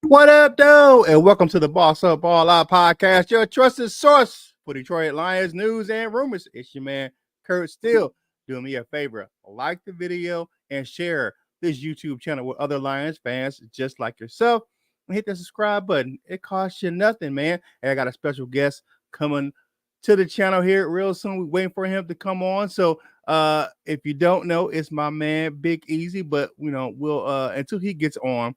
What up, though? And welcome to the Boss Up All Out podcast, your trusted source for Detroit Lions news and rumors. It's your man, Kurt Steele. Do me a favor, like the video and share this YouTube channel with other Lions fans just like yourself. And hit the subscribe button. It costs you nothing, man. And I got a special guest coming to the channel here real soon. We're waiting for him to come on. So if you don't know, it's my man, Big Eazy. But, we'll until he gets on,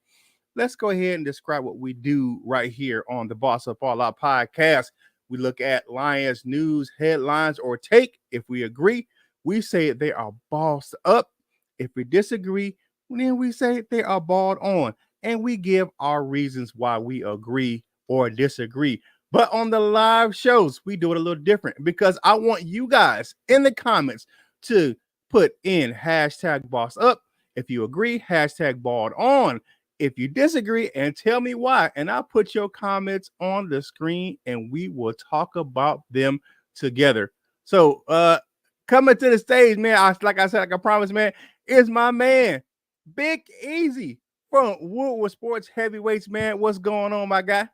let's go ahead and describe what we do right here on the Boss Up All Out podcast. We look at Lions news, headlines, or take. If we agree, we say they are bossed up. If we disagree, then we say they are balled on. And we give our reasons why we agree or disagree. But on the live shows, we do it a little different because I want you guys in the comments to put in hashtag boss up. If you agree, hashtag balled on. If you disagree, and tell me why, and I'll put your comments on the screen and we will talk about them together. So coming to the stage, man, like I promised, man, is my man, Big Eazy from Woodward Heavyweights, man. What's going on, my guy?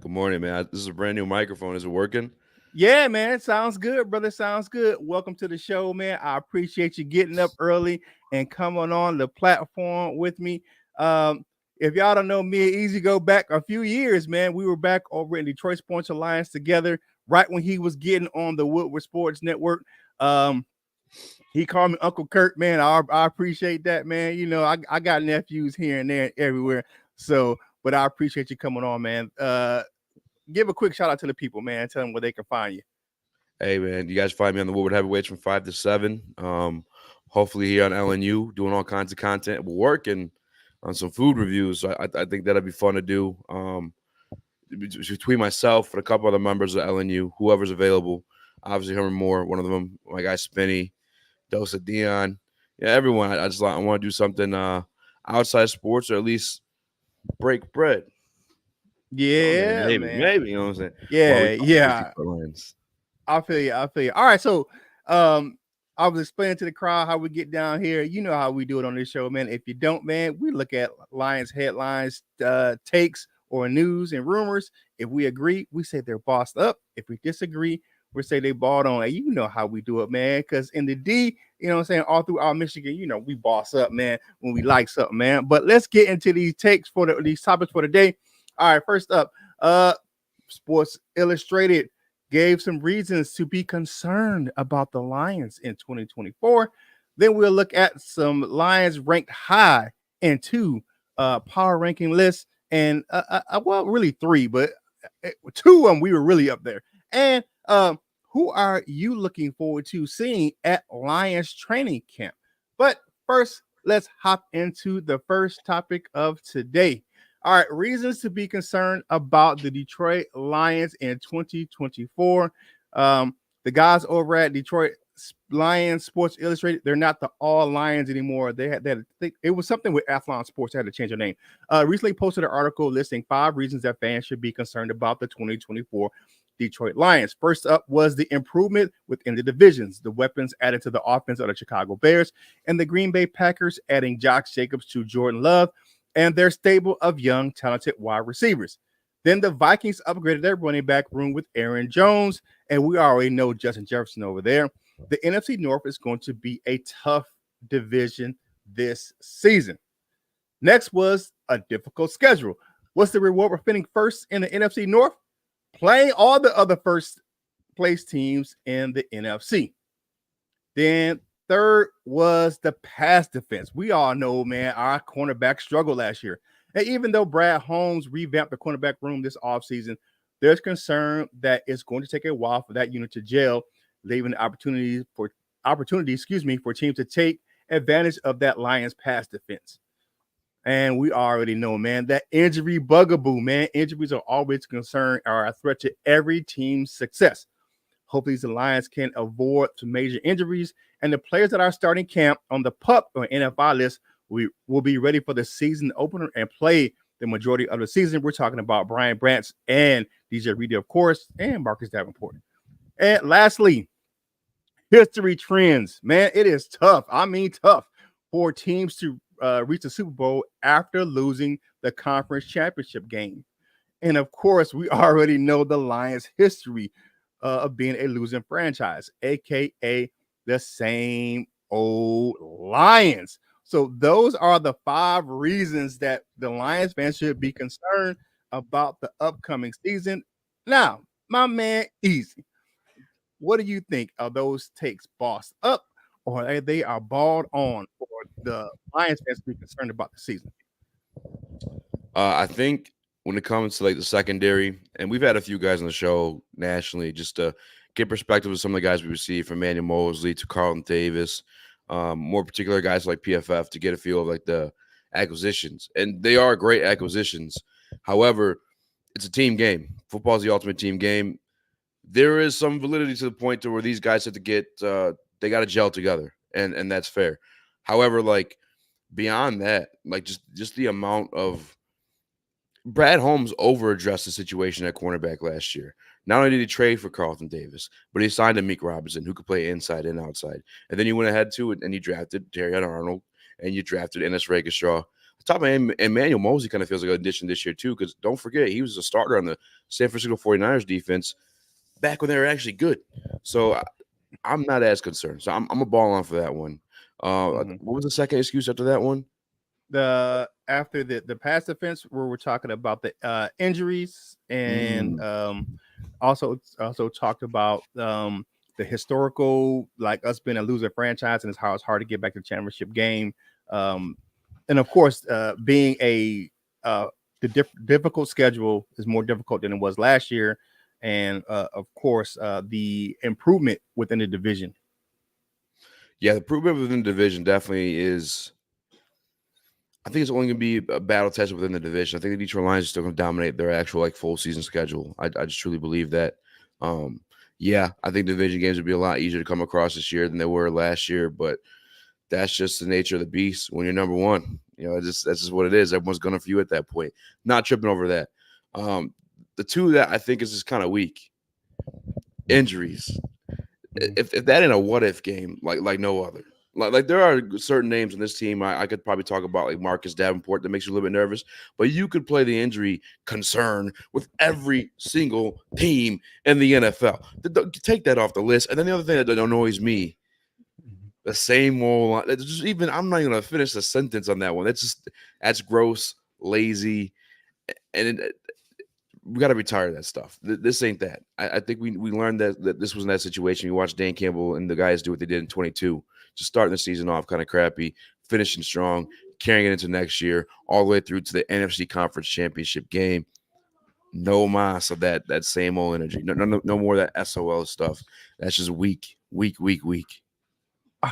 Good morning, man. This is a brand new microphone. Is it working? Yeah, man. It sounds good, brother. Sounds good. Welcome to the show, man. I appreciate you getting up early and coming on the platform with me. If y'all don't know, me and Eazy go back a few years, man. We were back over in Detroit Sports Alliance together right when he was getting on the Woodward Sports Network. He called me Uncle Kurt, man. I appreciate that, man. You know, I got nephews here and there and everywhere. So, but I appreciate you coming on, man. Give a quick shout out to the people, man. Tell them where they can find you. Hey, man, you guys find me on the Woodward Heavyweights from 5 to 7. Hopefully here on LNU, doing all kinds of content. We're working on some food reviews. So I think that'll be fun to do. Between myself and a couple other members of LNU, whoever's available. Obviously, Herman Moore, one of them, my guy Spinny, Dosa Dion. Yeah, everyone. I want to do something outside sports, or at least break bread. Yeah, maybe, you know what I'm saying? Yeah. I feel you. All right, so I was explaining to the crowd how we get down here. You know how we do it on this show, man. If you don't, man, we look at Lions headlines, takes, or news and rumors. If we agree, we say they're bossed up. If we disagree, we say they balled on. And you know how we do it, man. Because in the D, you know what I'm saying, all throughout Michigan, you know, we boss up, man, when we like something, man. But let's get into these takes these topics for the day. All right, first up, Sports Illustrated gave some reasons to be concerned about the Lions in 2024. Then we'll look at some Lions ranked high in two power ranking lists. And, well, really three, but two of them, we were really up there. And who are you looking forward to seeing at Lions training camp? But first, let's hop into the first topic of today. All right, reasons to be concerned about the Detroit Lions in 2024. The guys over at Detroit Lions Sports Illustrated, they're not the All Lions anymore. They had that. It was something with Athlon Sports. They had to change their name. Recently posted an article listing 5 reasons that fans should be concerned about the 2024 Detroit Lions. First up was the improvement within the divisions, the weapons added to the offense of the Chicago Bears, and the Green Bay Packers adding Josh Jacobs to Jordan Love and their stable of young, talented wide receivers. Then the Vikings upgraded their running back room with Aaron Jones, and we already know Justin Jefferson over there. The NFC North is going to be a tough division this season. Next was a difficult schedule. What's the reward for finishing first in the NFC North? Playing all the other first place teams in the NFC. Then third was the pass defense. We all know, man, our cornerback struggled last year. And even though Brad Holmes revamped the cornerback room this offseason, there's concern that it's going to take a while for that unit to gel, leaving opportunity for teams to take advantage of that Lions pass defense. And we already know, man, that injury bugaboo, man. Injuries are always a concern, are a threat to every team's success. Hopefully the Lions can avoid some major injuries, and the players that are starting camp on the PUP or NFI list will be ready for the season opener and play the majority of the season. We're talking about Brian Branch and DJ Reed, of course, and Marcus Davenport. And lastly, history trends. Man, it is tough. I mean, tough for teams to reach the Super Bowl after losing the conference championship game. And of course, we already know the Lions' history of being a losing franchise, aka the same old Lions. So those are the 5 reasons that the Lions fans should be concerned about the upcoming season. Now, my man Eazy, what do you think? Are those takes bossed up, or are they balled on for the Lions fans to be concerned about the season? I think when it comes to like the secondary, and we've had a few guys on the show nationally just to get perspective of some of the guys we received from Manuel Mosley to Carlton Davis, more particular guys like PFF to get a feel of like the acquisitions. And they are great acquisitions. However, it's a team game. Football is the ultimate team game. There is some validity to the point to where these guys have to get they got to gel together, and that's fair. However, like beyond that, like just the amount of Brad Holmes overaddressed the situation at cornerback last year. Not only did he trade for Carlton Davis, but he signed a Meek Robinson who could play inside and outside. And then you went ahead to it and you drafted Terrion Arnold and you drafted Ennis Rakestraw. Top of Emmanuel Mosley kind of feels like an addition this year too, because don't forget he was a starter on the San Francisco 49ers defense back when they were actually good. So I'm not as concerned. So I'm a ball on for that one. What was the second excuse after that one? After the pass defense, where we're talking about the injuries and also talked about the historical, like us being a loser franchise and it's how it's hard to get back to the championship game, and of course being the difficult schedule is more difficult than it was last year, and of course the improvement within the division. Yeah, the improvement within the division definitely is. I think it's only going to be a battle test within the division. I think the Detroit Lions are still going to dominate their actual like full season schedule. I just truly believe that. Yeah, I think division games would be a lot easier to come across this year than they were last year, but that's just the nature of the beast when you're number one. You know, that's just what it is. Everyone's gunning for you at that point. Not tripping over that. The two that I think is just kind of weak, injuries. If that ain't a what if game, like no other. Like there are certain names in this team I could probably talk about, like Marcus Davenport, that makes you a little bit nervous. But you could play the injury concern with every single team in the NFL. Take that off the list. And then the other thing that annoys me, the same old. Just even I'm not even gonna finish the sentence on that one. That's gross, lazy, and we got to retire that stuff. This ain't that. I think we learned that this was in that situation. You watch Dan Campbell and the guys do what they did in 22. Just starting the season off kind of crappy, finishing strong, carrying it into next year, all the way through to the NFC Conference Championship game. No mas of that same old energy. No more of that SOL stuff. That's just weak.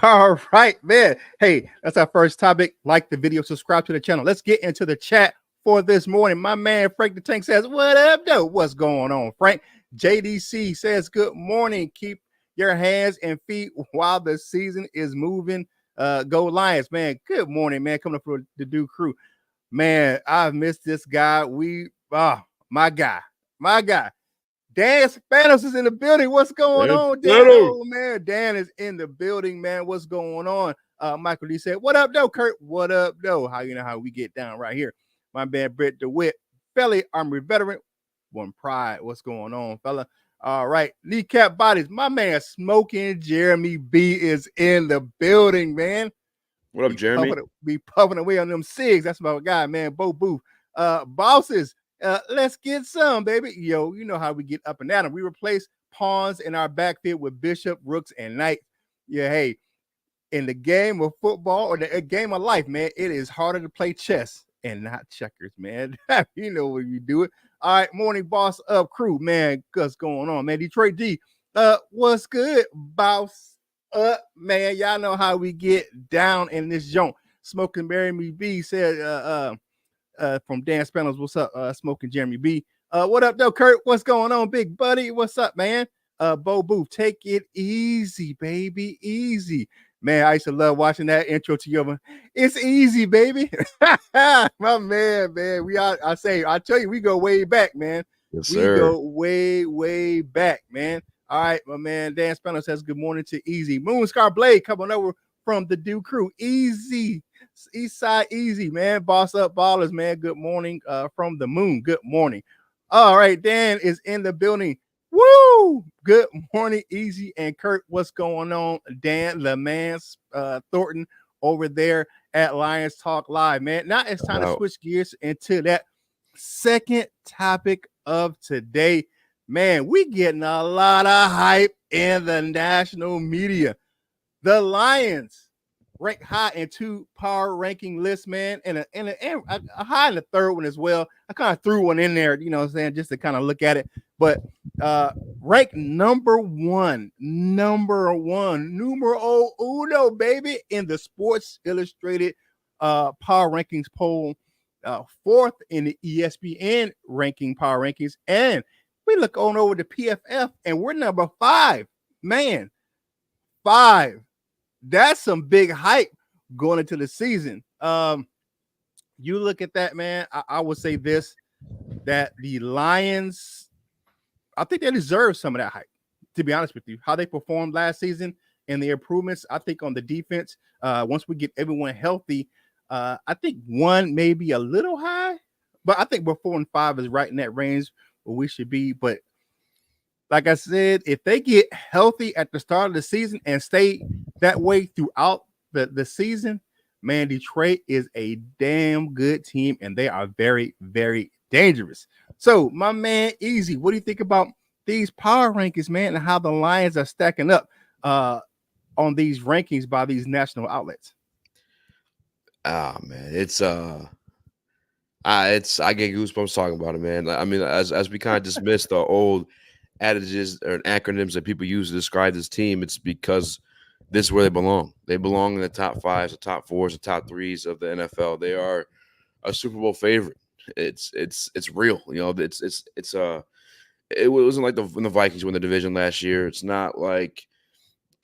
All right, man. Hey, that's our first topic. Like the video, subscribe to the channel. Let's get into the chat for this morning. My man Frank the Tank says, what up, though? What's going on, Frank? JDC says, good morning. Keep your hands and feet while the season is moving. Go Lions, man. Good morning, man. Coming up for the Duke crew. Man, I've missed this guy. My guy. Dan Spanos is in the building. What's going on, Dan? Oh, man. Dan is in the building, man. What's going on? Michael D said, what up, though, Kurt? What up, though? How you know how we get down right here? My man, Britt DeWitt, Felly Armory veteran, One Pride. What's going on, fella? All right, kneecap bodies. My man, Smoking Jeremy B is in the building, man. What up, Jeremy? Be puffing away on them cigs. That's my guy, man. Bo Booth. Bosses, let's get some, baby. Yo, you know how we get up and down. We replace pawns in our backfield with Bishop, Rooks, and Knight. Yeah, hey, in the game of football or the game of life, man, it is harder to play chess and not checkers, man. You know when you do it. All right, morning boss up crew, man. What's going on, man? Detroit D, what's good, boss up, man? Y'all know how we get down in this joint. Smoking Jeremy B said, from Dan Spanos, what's up? Smoking Jeremy B. What up, though, Kurt? What's going on, big buddy? What's up, man? Bo Booth, take it easy, baby, easy. Man, I used to love watching that intro to your. It's easy, baby. My man. I tell you, we go way back, man. Yes, sir. We go way back, man. All right, my man. Dan Spanos says good morning to Eazy. Moonscar Blade coming over from the Duke crew. Eazy. East Side Eazy, man. Boss up ballers, man. Good morning from the moon. Good morning. All right, Dan is in the building. Woo! Good morning, Eazy and Kurt. What's going on? Dan LeMans Thornton over there at Lions Talk Live, man. Now it's time to switch gears into that second topic of today. Man, we getting a lot of hype in the national media. The Lions rank high in 2 power ranking lists, man, and a high in the third one as well. I kind of threw one in there, you know what I'm saying, just to kind of look at it. But ranked number one, numero uno, baby, in the Sports Illustrated power rankings poll, fourth in the ESPN ranking power rankings, and we look on over to PFF, and we're number 5. Man, 5. That's some big hype going into the season. You look at that, man. I would say this, that the Lions, I think they deserve some of that hype, to be honest with you. How they performed last season and the improvements, I think, on the defense, once we get everyone healthy, I think 1 may be a little high, but I think 4 and 5 is right in that range where we should be. But like I said, if they get healthy at the start of the season and stay that way throughout the season, man, Detroit is a damn good team, and they are very, very dangerous. So, my man, Eazy, what do you think about these power rankings, man, and how the Lions are stacking up on these rankings by these national outlets? Ah, man, I get goosebumps talking about it, man. I mean, as we kind of dismiss the old adages or acronyms that people use to describe this team, it's because this is where they belong. They belong in the top 5s, the top 4s, the top 3s of the NFL. They are a Super Bowl favorite. It's real. You know, it wasn't like when the Vikings won the division last year. It's not like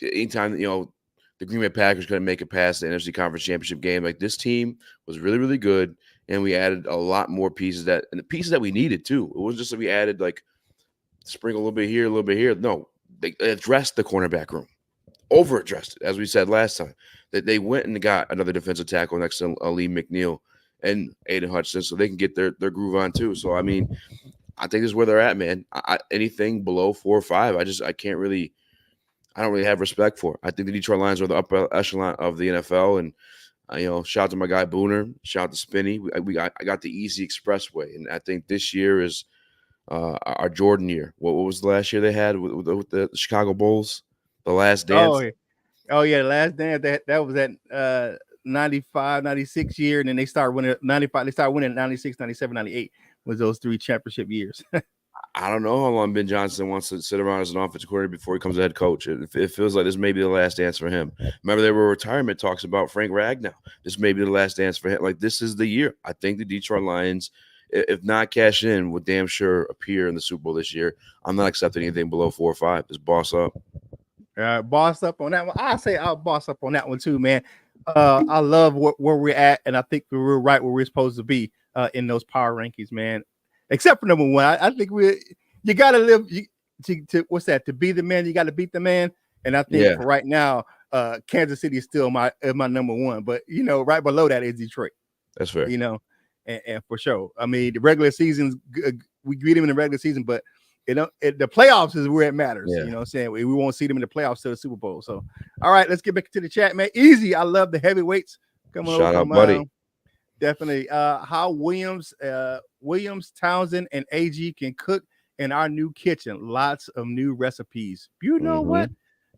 anytime, you know, the Green Bay Packers couldn't make it past the NFC Conference Championship game. Like, this team was really, really good, and we added a lot more pieces and the pieces that we needed too. It wasn't just that we added like sprinkle a little bit here, a little bit here. No, they addressed the cornerback room, over addressed it, as we said last time. That they went and got another defensive tackle next to Lee McNeil and Aiden Hutchinson, so they can get their groove on too. So I mean, I think this is where they're at, man. Anything below 4 or 5, I don't really have respect for. I think the Detroit Lions are the upper echelon of the NFL, and shout out to my guy Booner, shout out to Spinney. I got the Eazy Expressway, and I think this year is our Jordan year. What was the last year they had with the Chicago Bulls? The Last Dance. Oh yeah, the Last Dance. That was at 95, 96 year, and then they started winning 95. They started winning 96, 97, 98 was those 3 championship years. I don't know how long Ben Johnson wants to sit around as an offensive coordinator before he becomes a head coach. It feels like this may be the last dance for him. Remember, there were retirement talks about Frank Ragnow. This may be the last dance for him. Like, this is the year. I think the Detroit Lions, if not cash in, will damn sure appear in the Super Bowl this year. I'm not accepting anything below 4 or 5. Just boss up. Boss up on that one. I say I'll boss up on that one too, man. I love where we're at, and I think we're right where we're supposed to be in those power rankings, man. Except for number 1, I think you got to live to what's that? To be the man, you got to beat the man. And I think for right now, Kansas City is still my number 1, but right below that is Detroit. That's fair. And for sure. I mean, the regular season's we beat them in the regular season, but the playoffs is where it matters. Yeah. You know what I'm saying? We won't see them in the playoffs to the Super Bowl. So, all right, let's get back to the chat, man. Eazy, I love the heavyweights. Come on, shout out, buddy. Definitely. How Williams, Townsend, and AG can cook in our new kitchen. Lots of new recipes. You know what?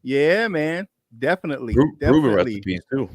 Yeah, man. Definitely. Proven recipes too.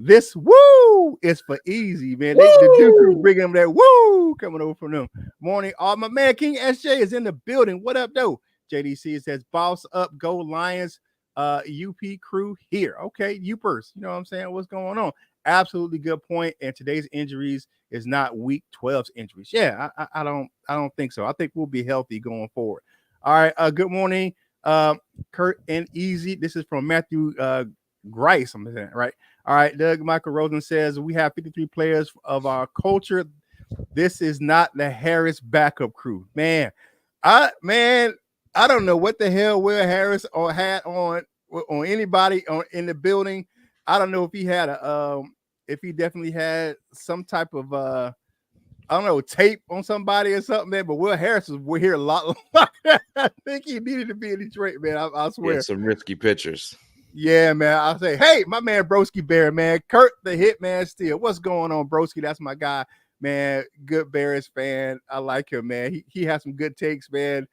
This woo is for Eazy, man. The Duke crew bringing them that woo coming over from them. Morning. My man King SJ is in the building. What up, though? JDC says, boss up, go Lions. UP crew here. Okay, Upers. You know what I'm saying? What's going on? Absolutely good point. And today's injuries is not week 12's injuries. Yeah, I don't think so. I think we'll be healthy going forward. All right. Good morning, Kurt and Eazy. This is from Matthew Grice. I'm saying right. All right. Doug Michael Rosen says we have 53 players of our culture. This is not the Harris backup crew, man. I don't know what the hell Will Harris had on anybody in the building. I don't know if he had if he definitely had some type of I don't know, tape on somebody or something, man. But Will Harris was here a lot longer. I think he needed to be in Detroit, man. I swear. Yeah, some risky pitchers. Yeah, man. I'll say, hey, my man Broski Bear, man. Kurt the Hitman Steele. What's going on, Broski? That's my guy, man. Good Bears fan. I like him, man. He has some good takes, man.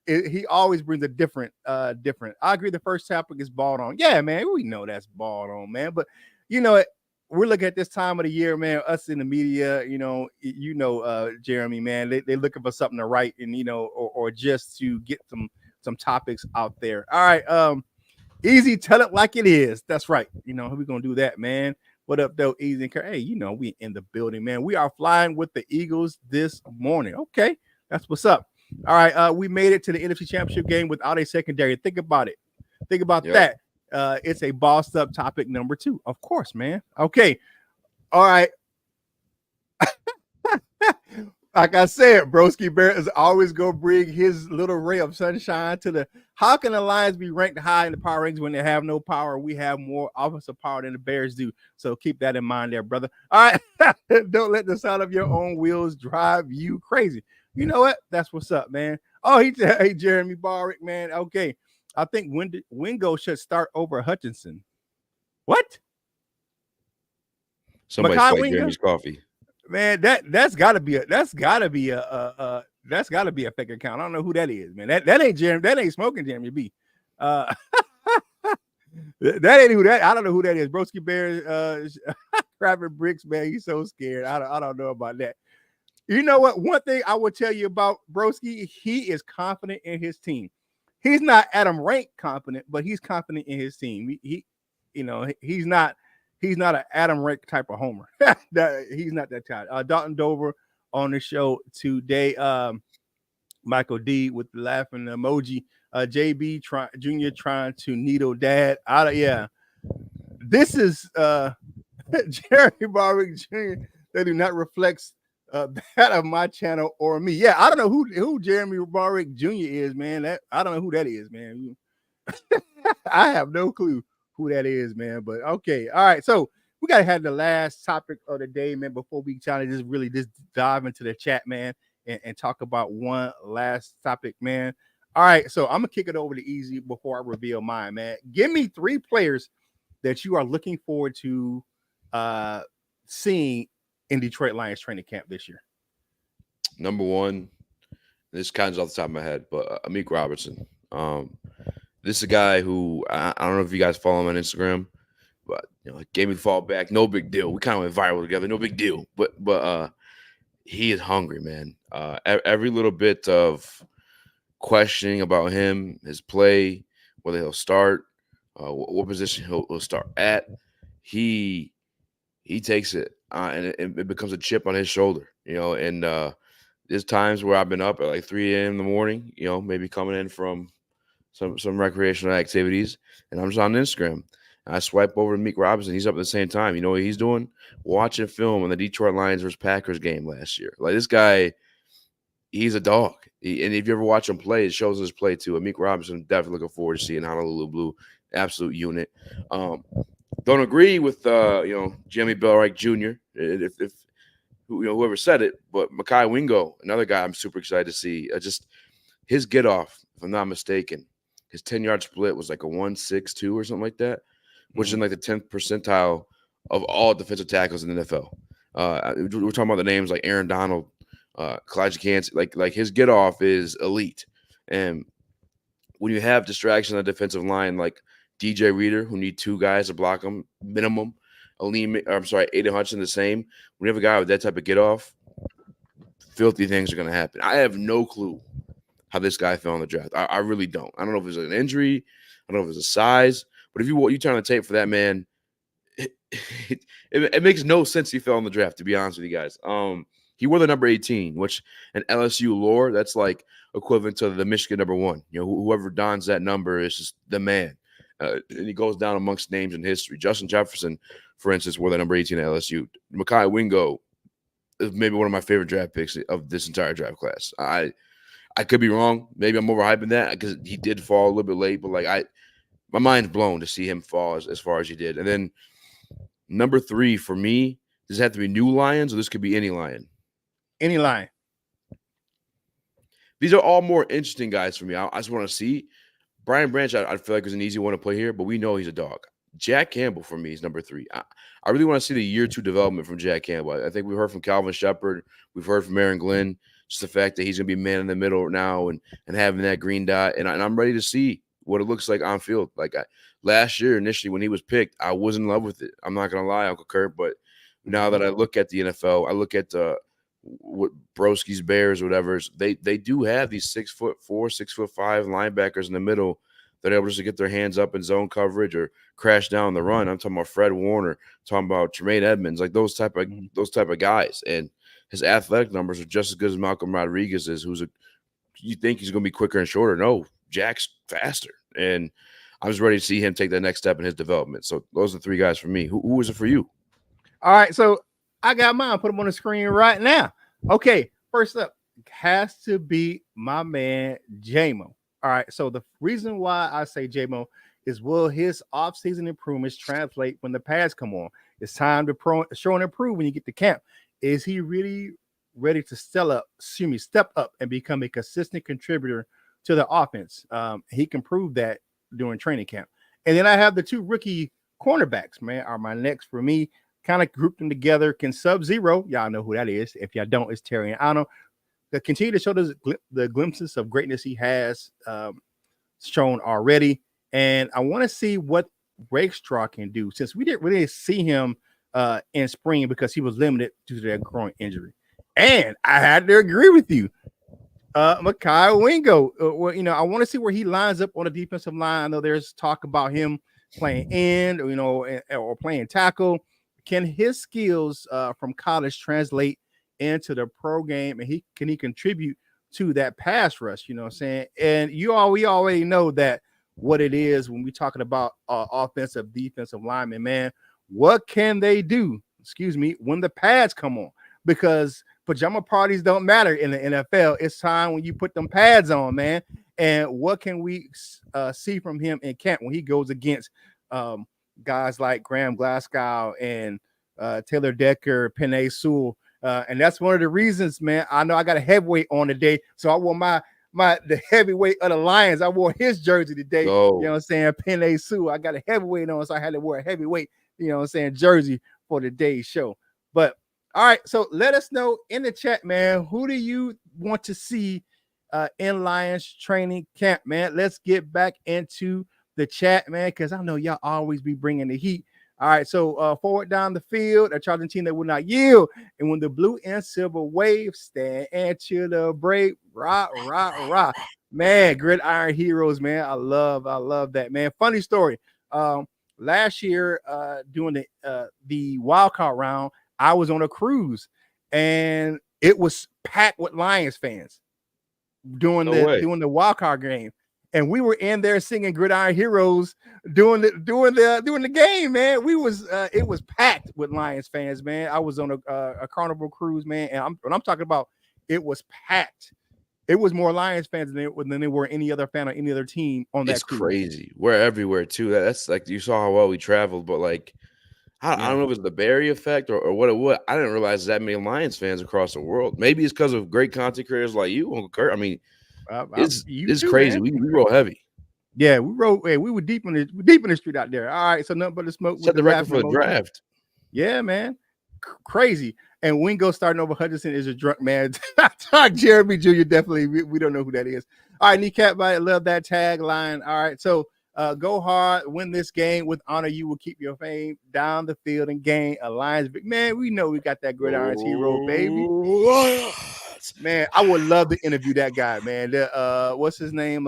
He always brings a different. I agree. The first topic is balled on. Yeah, man. We know that's balled on, man. But you know, we're looking at this time of the year, man. Us in the media, Jeremy, man. They're looking for something to write, and or just to get some topics out there. All right, Eazy, tell it like it is. That's right. We're gonna do that, man. What up, though, Eazy and Kurt? Hey, we in the building, man. We are flying with the Eagles this morning. Okay, that's what's up. All right, we made it to the NFC Championship game without a secondary. Think about it. Think about that. It's a bossed up topic number 2. Of course, man. Okay. All right. Like I said, Broski Bear is always going to bring his little ray of sunshine to the. How can the Lions be ranked high in the power rankings when they have no power? We have more offensive power than the Bears do. So keep that in mind there, brother. All right. Don't let the sound of your own wheels drive you crazy. You know what? That's what's up, man. Oh, hey, Jeremy Barrick, man. Okay. I think Wingo should start over Hutchinson. What? Somebody spiked Jeremy's coffee. Man, that's gotta be a fake account. I don't know who that is, man. That ain't Jeremy. That ain't smoking Jeremy B. That ain't who that. I don't know who that is. Broski Bear, Crabbing Bricks, man. He's so scared. I don't know about that. You know what? One thing I will tell you about Broski, he is confident in his team. He's not Adam Rank confident, but he's confident in his team. He's not an Adam Rank type of homer. He's not that type. Dalton Dover on the show today. Michael D with the laughing emoji. JB Jr. trying to needle dad out of This is Jerry Barwick Jr. They do not reflect that of my channel or me. Yeah, I don't know who Jeremy Barwick Jr. is, man. I don't know who that is, man. I have no clue who that is, man. But okay, all right. So we gotta have the last topic of the day, man. Before we try to just dive into the chat, man, and talk about one last topic, man. All right, so I'm gonna kick it over to Eazy before I reveal mine, man. Give me 3 players that you are looking forward to seeing in Detroit Lions training camp this year. Number 1, this kind of off the top of my head, but Amik Robertson. This is a guy who I don't know if you guys follow him on Instagram, but gave me the fall back. No big deal. We kind of went viral together. No big deal. But he is hungry, man. Every little bit of questioning about him, his play, whether he'll start, what position he'll start at, he takes it and it becomes a chip on his shoulder. And there's times where I've been up at like 3 a.m. in the morning, maybe coming in from some recreational activities, and I'm just on Instagram. And I swipe over to Meek Robinson. He's up at the same time. You know what he's doing? Watching film on the Detroit Lions versus Packers game last year. Like, this guy, he's a dog. And if you ever watch him play, it shows his play too. Meek Robinson, definitely looking forward to seeing Honolulu Blue. Absolute unit. Don't agree with Jimmy Bellreich Jr. If whoever said it, but Mekhi Wingo, another guy I'm super excited to see. Just his get off, if I'm not mistaken. His 10-yard split was like a 1.62 or something like that, which is in like the 10th percentile of all defensive tackles in the NFL. We're talking about the names like Aaron Donald, Kalijah Kancey. Like his get off is elite. And when you have distractions on the defensive line like DJ Reader, who need 2 guys to block him minimum, Aiden Hudson the same. When you have a guy with that type of get off, filthy things are going to happen. I have no clue how this guy fell in the draft. I really don't. I don't know if it's an injury. I don't know if it's a size. But if you turn on the tape for that man, it makes no sense he fell in the draft, to be honest with you guys. He wore the number 18, which in LSU lore, that's like equivalent to the Michigan number 1. Whoever dons that number is just the man. And he goes down amongst names in history. Justin Jefferson, for instance, wore the number 18 at LSU. Mekhi Wingo is maybe one of my favorite draft picks of this entire draft class. I could be wrong. Maybe I'm overhyping that because he did fall a little bit late, but my mind's blown to see him fall as far as he did. And then Number 3 for me, does it have to be new Lions, or this could be any Lion? Any Lion. These are all more interesting guys for me. I just want to see. Brian Branch, I feel like is an easy one to play here, but we know he's a dog. Jack Campbell for me is number 3. I really want to see the year 2 development from Jack Campbell. I think we've heard from Calvin Shepard. We've heard from Aaron Glenn. Just the fact that he's going to be man in the middle now and having that green dot. And I'm ready to see what it looks like on field. Like last year, initially, when he was picked, I was in love with it. I'm not going to lie, Uncle Kurt. But now that I look at the NFL, I look at what Broski's Bears or whatever, they do have these 6'4", 6'5" linebackers in the middle that are able just to get their hands up in zone coverage or crash down the run. I'm talking about Fred Warner, talking about Tremaine Edmonds, like those type of guys. And his athletic numbers are just as good as Malcolm Rodriguez is, you think he's going to be quicker and shorter. No, Jack's faster. And I was ready to see him take that next step in his development. So those are 3 guys for me. Who is it for you? All right, so I got mine. Put them on the screen right now. Okay, first up has to be my man J-Mo. All right, so the reason why I say J-Mo is, will his offseason improvements translate when the pads come on? It's time to show and improve when you get to camp. Is he really ready to step up and become a consistent contributor to the offense? He can prove that during training camp. And then I have the 2 rookie cornerbacks, man, are my next for me. Kind of grouped them together. Can Sub-Zero, y'all know who that is. If y'all don't, it's Terry and Arnold. They continue to show the glimpses of greatness he has shown already. And I want to see what Rakestraw can do, since we didn't really see him in spring because he was limited due to that groin injury. And I had to agree with you. Mekhi Wingo, I want to see where he lines up on the defensive line. I know there's talk about him playing end, or playing tackle. Can his skills from college translate into the pro game, and can he contribute to that pass rush? You know what I'm saying? And we already know that what it is when we're talking about offensive, defensive linemen, man. What can they do? When the pads come on, because pajama parties don't matter in the NFL. It's time when you put them pads on, man. And what can we see from him in camp when he goes against guys like Graham Glasgow and Taylor Decker, Penei Sewell? And that's one of the reasons, man. I know I got a heavyweight on today, so I wore the heavyweight of the Lions. I wore his jersey today. Oh. You know what I'm saying? Penei Sewell. I got a heavyweight on, so I had to wear a heavyweight, jersey for today's show. But all right, so let us know in the chat, man. Who do you want to see in Lions training camp, man? Let's get back into the chat, man, because I know y'all always be bringing the heat. All right, so forward down the field, a charging team that will not yield. And when the blue and silver wave, stand and chill the break. Rah, rah, rah. Man, Gridiron Heroes, man. I love that, man. Funny story. Last year, during the wild card round, I was on a cruise, and it was packed with Lions fans doing the wild card game. And we were in there singing Gridiron Heroes doing the game, man. It was packed with Lions fans, man. I was on a Carnival cruise, man, and I'm talking about, it was packed. It was more Lions fans than they were any other fan or any other team on that cruise. It's crazy. We're everywhere too. That's like, you saw how well we traveled, but like, I don't know if it's the Barry effect or what it was. I didn't realize that many Lions fans across the world. Maybe it's because of great content creators like you, Uncle Kurt. I mean, it's crazy. We roll heavy. Yeah, we rolled. Hey, we were deep in the street out there. All right, so nothing but the smoke. Set the record for the draft. Yeah, man, crazy. And Wingo starting over Hutchinson is a drunk man. Jeremy Jr. definitely. We don't know who that is. All right, Kneecap Bite, love that tagline. All right, so go hard, win this game with honor. You will keep your fame down the field and gain a Lions. Man, we know we got that Gridiron hero, baby. Man, I would love to interview that guy, man. What's his name?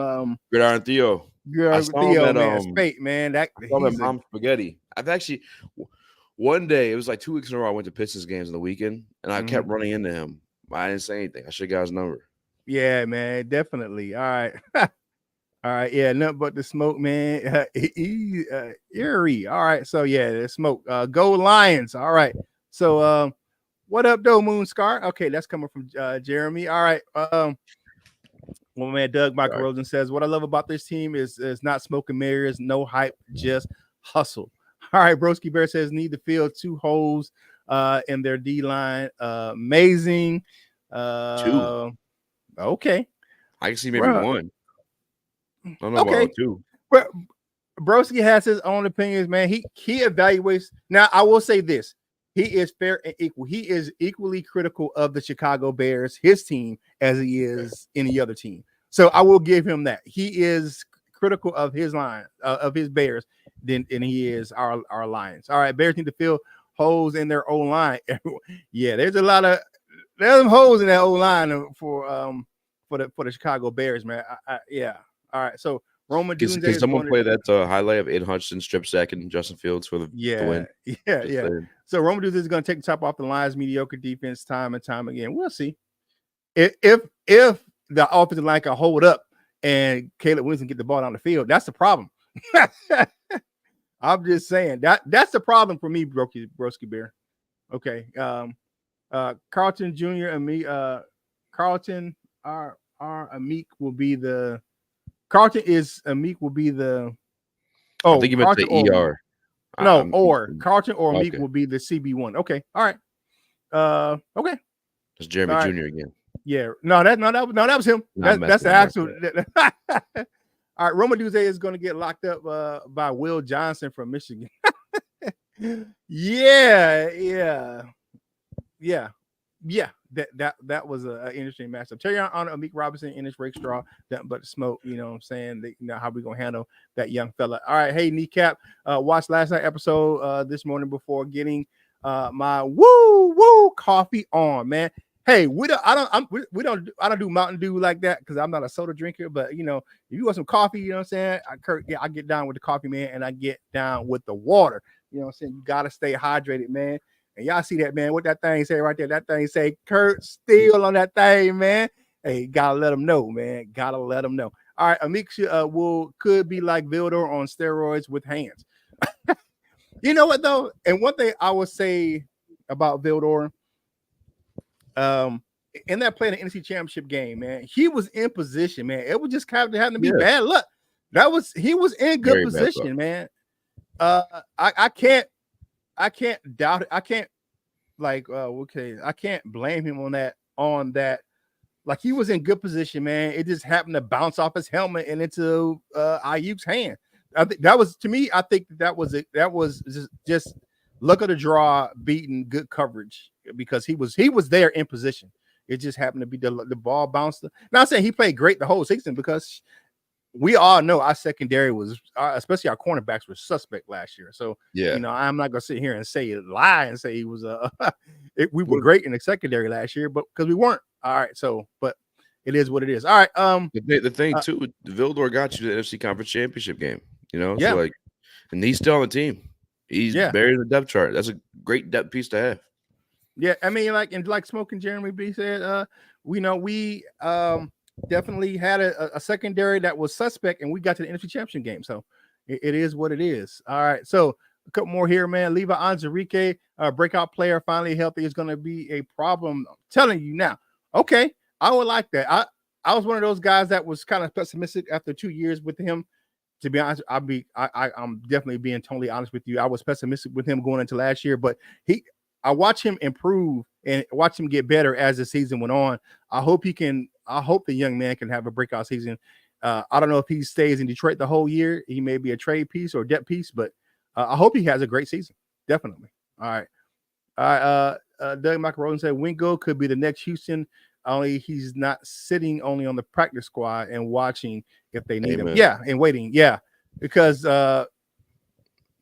Gridiron Theo. Gridiron Theo, man. Spate, man. He's Mom Spaghetti. I've actually, one day, it was like 2 weeks in a row, I went to Pistons games on the weekend, and I kept running into him. I didn't say anything. I should have got his number. Yeah, man, definitely. All right. All right, yeah, nothing but the smoke, man. Eerie. All right, so yeah, the smoke. Go Lions. All right. So what up, though, Moon Scar? Okay, that's coming from Jeremy. All right. Well, man, Doug Michael Rosen says, what I love about this team is not smoke and mirrors, no hype, just hustle. All right, Broski Bear says need to fill 2 holes in their D line. Amazing. 2. Okay. I can see maybe 1. I don't know Okay. about 2. But Broski has his own opinions, man. He evaluates. Now, I will say this. He is fair and equal. He is equally critical of the Chicago Bears, his team, as he is any other team. So I will give him that. He is critical of his line, of his Bears, than he is our Lions. All right, Bears need to fill holes in their own line. Yeah, there's some holes in that old line for the Chicago Bears, man. Yeah. All right, so Roma Dunze Can is someone going play to, that highlight of Aiden Hutchinson strip sacking Justin Fields for the win? Yeah. So Roma Dunze is going to take the top off the Lions' mediocre defense time and time again. We'll see if the offensive line can hold up and Caleb Winston get the ball on the field. That's the problem. I'm just saying that's the problem for me, Broski Bear. Okay. Carlton Jr. and me, Carlton R Amik will be the Carlton is Amik will be the I think you meant the ER. No, or Carlton or Amik will be the CB1. Okay. All right. Okay. It's Jeremy Jr. again. Yeah. No, that was him. That's the actual. All right, Roma Dunze is going to get locked up by Will Johnson from Michigan. Yeah. That was an interesting matchup. Terry on Amik Robinson, Ennis Rakestraw, but smoke. You know what I'm saying? How we gonna handle that young fella? All right, hey Kneecap, watched last night episode this morning before getting my woo coffee on, man. Hey, I don't do Mountain Dew like that because I'm not a soda drinker. But if you want some coffee, you know what I'm saying? I get down with the coffee, man, and I get down with the water. You know what I'm saying? You gotta stay hydrated, man. And y'all see that, man? What that thing say right there? That thing say Kurt Steele on that thing, man. Hey, gotta let them know, man. Gotta let them know. All right, Amik could be like Vildor on steroids with hands. You know what though? And one thing I would say about Vildor, in that play in the NFC Championship game, man, he was in position, man. It was just kind of having to be bad luck. He was in good position, man. I can't doubt it. I can't I can't blame him on that. Like he was in good position, man. It just happened to bounce off his helmet and into Ayuk's hand. I think that was, to me, I think that was it. That was just luck of the draw, beating good coverage because he was there in position. It just happened to be the ball bounced. Not saying he played great the whole season because we all know our secondary was, especially our cornerbacks, were suspect last year. So I'm not gonna sit here and lie and say he was we were great in the secondary last year, but because we weren't. All right, so but it is what it is. All right. The thing too, Vildor got you to the NFC Conference Championship game. So and he's still on the team. He's buried in the depth chart. That's a great depth piece to have. Yeah, I mean, like Smoking Jeremy B said, we definitely had a secondary that was suspect, and we got to the NFC Championship game. So it is what it is. All right, so a couple more here, man. Levi Anzarike, breakout player, finally healthy, is going to be a problem. I'm telling you now. Okay, I would like that. I was one of those guys that was kind of pessimistic after 2 years with him. To be honest, I'm definitely being totally honest with you. I was pessimistic with him going into last year, but I watch him improve and watch him get better as the season went on. I hope the young man can have a breakout season. I don't know if he stays in Detroit the whole year. He may be a trade piece or a depth piece, but I hope he has a great season. Definitely. All right. Doug Macaron said Wingo could be the next Houston. Only he's not sitting only on the practice squad and watching if they need him. Yeah, and waiting. Yeah, because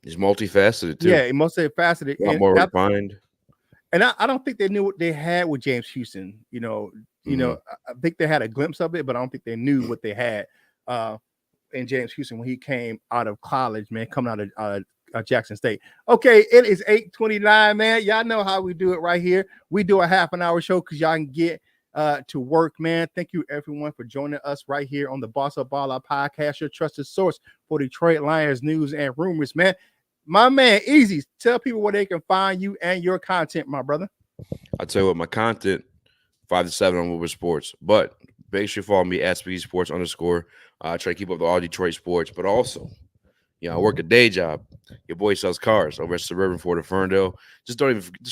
he's multifaceted too. Yeah, multifaceted. A lot more refined. And I don't think they knew what they had with James Houston. I think they had a glimpse of it, but I don't think they knew what they had in James Houston when he came out of college, man, coming out of Jackson State. Okay, it is 8:29, man. Y'all know how we do it right here. We do a half an hour show because y'all can get to work, man. Thank you, everyone, for joining us right here on the Boss Up Ball Out podcast, your trusted source for Detroit Lions news and rumors, man. My man, Eazy, tell people where they can find you and your content, my brother. I'll tell you what, my content, 5 to 7 on Woodward Sports, but make sure you follow me at @SpeedSports_. I try to keep up with all Detroit sports, but also, I work a day job. Your boy sells cars over at Suburban Ford of Ferndale. Just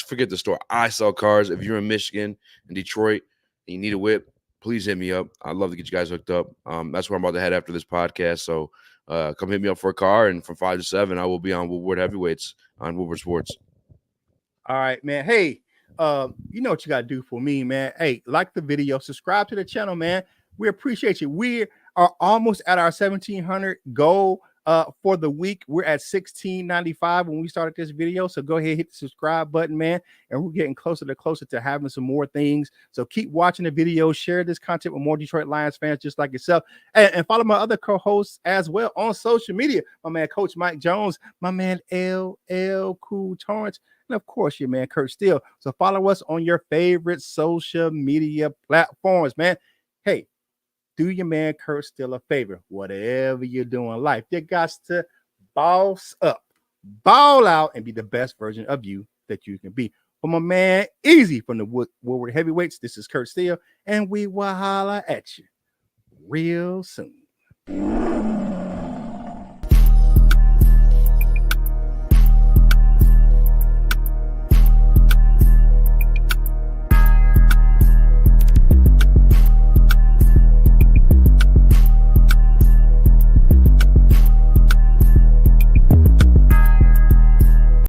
forget the store. I sell cars. If you're in Michigan and Detroit and you need a whip, please hit me up. I'd love to get you guys hooked up. That's where I'm about to head after this podcast. So come hit me up for a car. And from 5 to 7, I will be on Woodward Heavyweights on Woodward Sports. All right, man. Hey, you know what you got to do for me, man. Hey, like the video, subscribe to the channel, man. We appreciate you. We are almost at our 1,700 goal for the week. We're at 1,695 when we started this video. So go ahead, hit the subscribe button, man. And we're getting closer to having some more things. So keep watching the video. Share this content with more Detroit Lions fans just like yourself. And follow my other co-hosts as well on social media. My man, Coach Mike Jones. My man, LL Cool Torrance. And of course, your man, Kurt Steele. So follow us on your favorite social media platforms, man. Hey, do your man Kurt Steele a favor. Whatever you're doing in life, you got to boss up, ball out, and be the best version of you that you can be. For my man Eazy from the Woodward Heavyweights, this is Kurt Steele, and we will holla at you real soon.